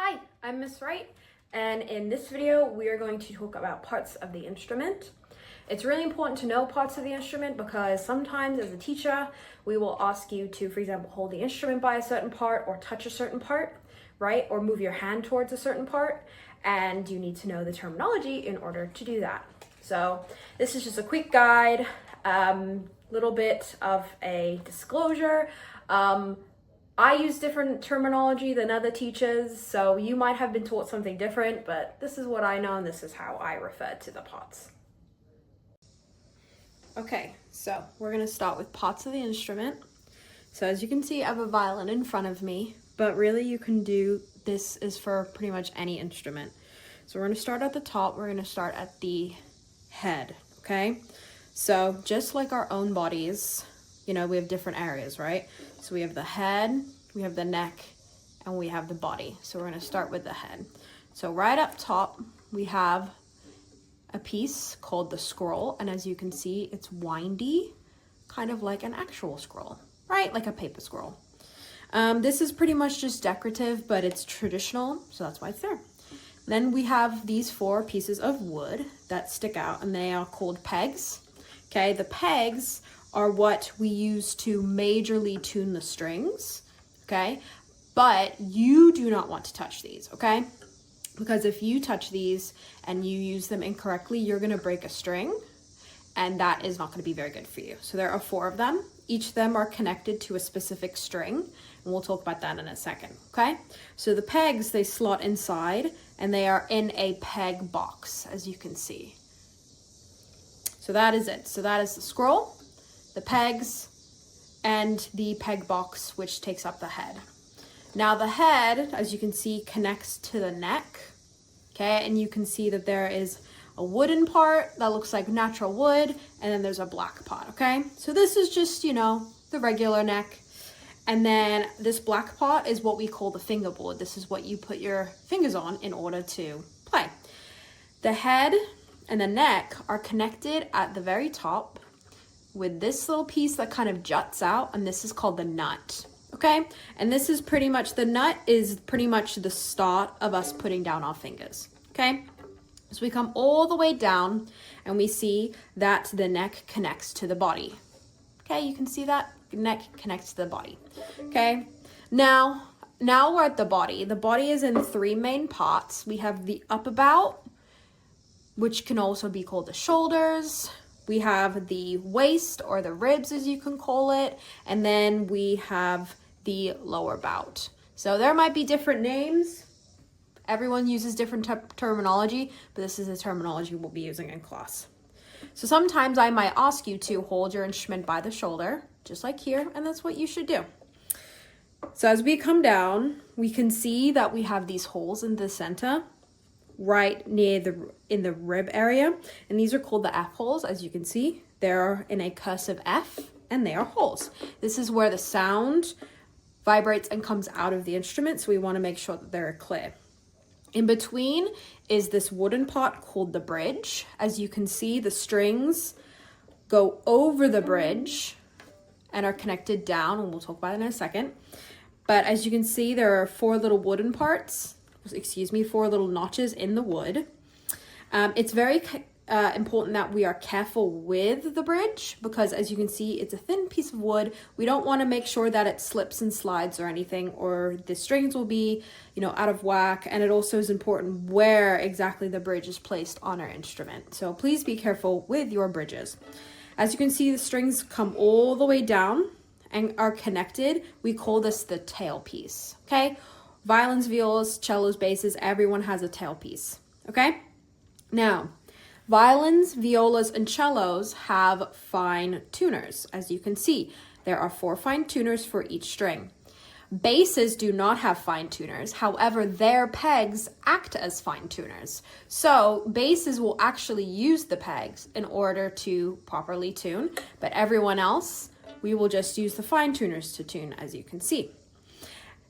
Hi, I'm Miss Wright, and in this video we are going to talk about parts of the instrument. It's really important to know parts of the instrument because sometimes as a teacher we will ask you to, for example, hold the instrument by a certain part or touch a certain part, right? Or move your hand towards a certain part, and you need to know the terminology in order to do that. So this is just a quick guide, little bit of a disclosure. I use different terminology than other teachers, so you might have been taught something different, but this is what I know and this is how I refer to the parts. Okay, so we're gonna start with parts of the instrument. So as you can see, I have a violin in front of me, but really you can do, this is for pretty much any instrument. So we're gonna start at the top, we're gonna start at the head, okay? So just like our own bodies, you know, we have different areas, right? So we have the head, we have the neck, and we have the body. So we're gonna start with the head. So right up top, we have a piece called the scroll. And as you can see, it's windy, kind of like an actual scroll, right? Like a paper scroll. This is pretty much just decorative, but it's traditional, so that's why it's there. Then we have these 4 pieces of wood that stick out, and they are called pegs. Okay, the pegs are what we use to majorly tune the strings, okay? But you do not want to touch these, okay? Because if you touch these and you use them incorrectly, you're gonna break a string, and that is not gonna be very good for you. So there are 4 of them. Each of them are connected to a specific string, and we'll talk about that in a second, okay? So the pegs, they slot inside, and they are in a peg box, as you can see. So that is it. So that is the scroll, the pegs, and the peg box, which takes up the head. Now the head, as you can see, connects to the neck, okay? And you can see that there is a wooden part that looks like natural wood, and then there's a black part, okay? So this is just, you know, the regular neck. And then this black part is what we call the fingerboard. This is what you put your fingers on in order to play. The head and the neck are connected at the very top with this little piece that kind of juts out, and this is called the nut, okay? And this is pretty much, the nut is pretty much the start of us putting down our fingers, okay? So we come all the way down and we see that the neck connects to the body. Okay, you can see that neck connects to the body, okay? Now we're at the body. The body is in 3 main parts. We have the up-about, which can also be called the shoulders. We have the waist, or the ribs as you can call it, and then we have the lower bout. So there might be different names. Everyone uses different terminology, but this is the terminology we'll be using in class. So sometimes I might ask you to hold your instrument by the shoulder, just like here, and that's what you should do. So as we come down, we can see that we have these holes in the center, right near in the rib area, and these are called the F holes. As you can see, they're in a cursive F, and they are holes. This is where the sound vibrates and comes out of the instrument, so we want to make sure that they're clear. In between is this wooden part called the bridge. As you can see, the strings go over the bridge and are connected down, and we'll talk about it in a second. But as you can see, there are 4 little wooden parts, 4 little notches in the wood. It's very important that we are careful with the bridge, because as you can see, it's a thin piece of wood. We don't want to make sure that it slips and slides or anything, or the strings will be, you know, out of whack. And it also is important where exactly the bridge is placed on our instrument. So please be careful with your bridges. As you can see, the strings come all the way down and are connected. We call this the tailpiece, okay? Violins, violas, cellos, basses, everyone has a tailpiece, okay? Now, violins, violas, and cellos have fine tuners. As you can see, there are 4 fine tuners for each string. Basses do not have fine tuners. However, their pegs act as fine tuners. So basses will actually use the pegs in order to properly tune, but everyone else, we will just use the fine tuners to tune, as you can see.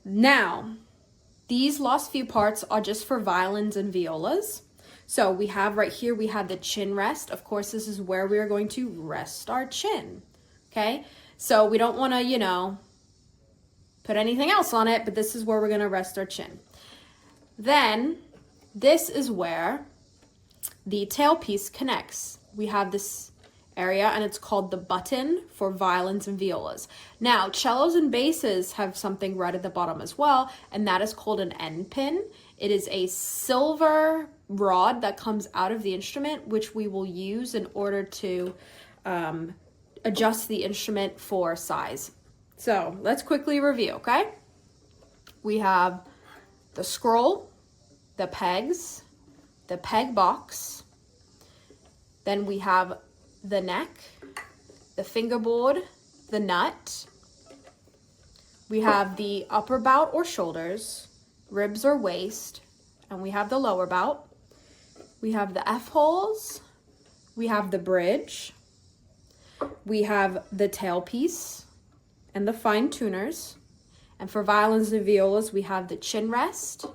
Now, these last few parts are just for violins and violas. So we have right here, we have the chin rest. Of course, this is where we are going to rest our chin, okay? So we don't want to, you know, put anything else on it, but this is where we're going to rest our chin. Then this is where the tailpiece connects. We have this area and it's called the button for violins and violas. Now, cellos and basses have something right at the bottom as well, and that is called an end pin. It is a silver rod that comes out of the instrument, which we will use in order to adjust the instrument for size. So let's quickly review, okay? We have the scroll, the pegs, the peg box, then we have the neck, the fingerboard, the nut. We have the upper bout or shoulders, ribs or waist, and we have the lower bout. We have the F-holes, we have the bridge, we have the tailpiece and the fine tuners. And for violins and violas, we have the chin rest,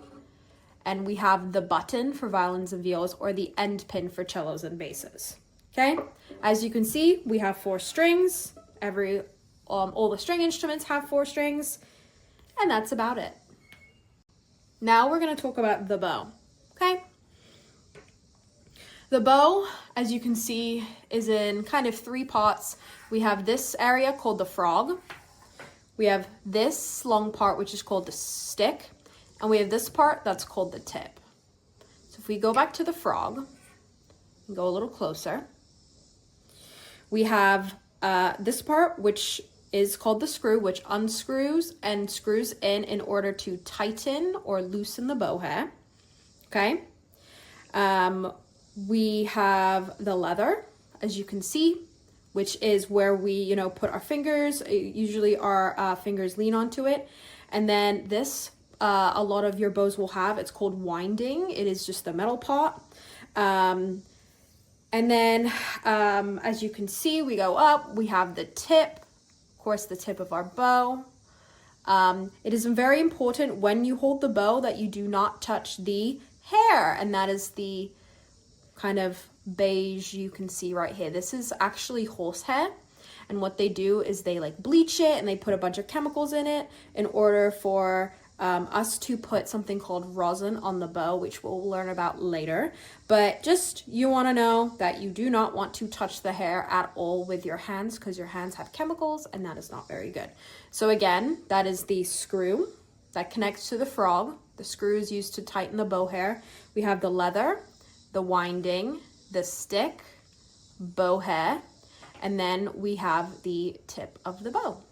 and we have the button for violins and violas, or the end pin for cellos and basses. Okay, as you can see, we have 4 strings. All the string instruments have 4 strings, and that's about it. Now we're going to talk about the bow. Okay, the bow, as you can see, is in kind of 3 parts. We have this area called the frog. We have this long part, which is called the stick, and we have this part that's called the tip. So if we go back to the frog and go a little closer, we have this part, which is called the screw, which unscrews and screws in order to tighten or loosen the bow hair. Okay. We have the leather, as you can see, which is where we, put our fingers. Usually our fingers lean onto it. And then this, a lot of your bows will have, it's called winding. It is just the metal part. And then, as you can see, we go up, we have the tip, of course, the tip of our bow. It is very important when you hold the bow that you do not touch the hair, and that is the kind of beige you can see right here. This is actually horsehair, and what they do is they bleach it and they put a bunch of chemicals in it in order for us to put something called rosin on the bow, which we'll learn about later. But just, you want to know that you do not want to touch the hair at all with your hands, because your hands have chemicals and that is not very good. So again, that is the screw that connects to the frog. The screw is used to tighten the bow hair. We have the leather, the winding, the stick, bow hair, and then we have the tip of the bow.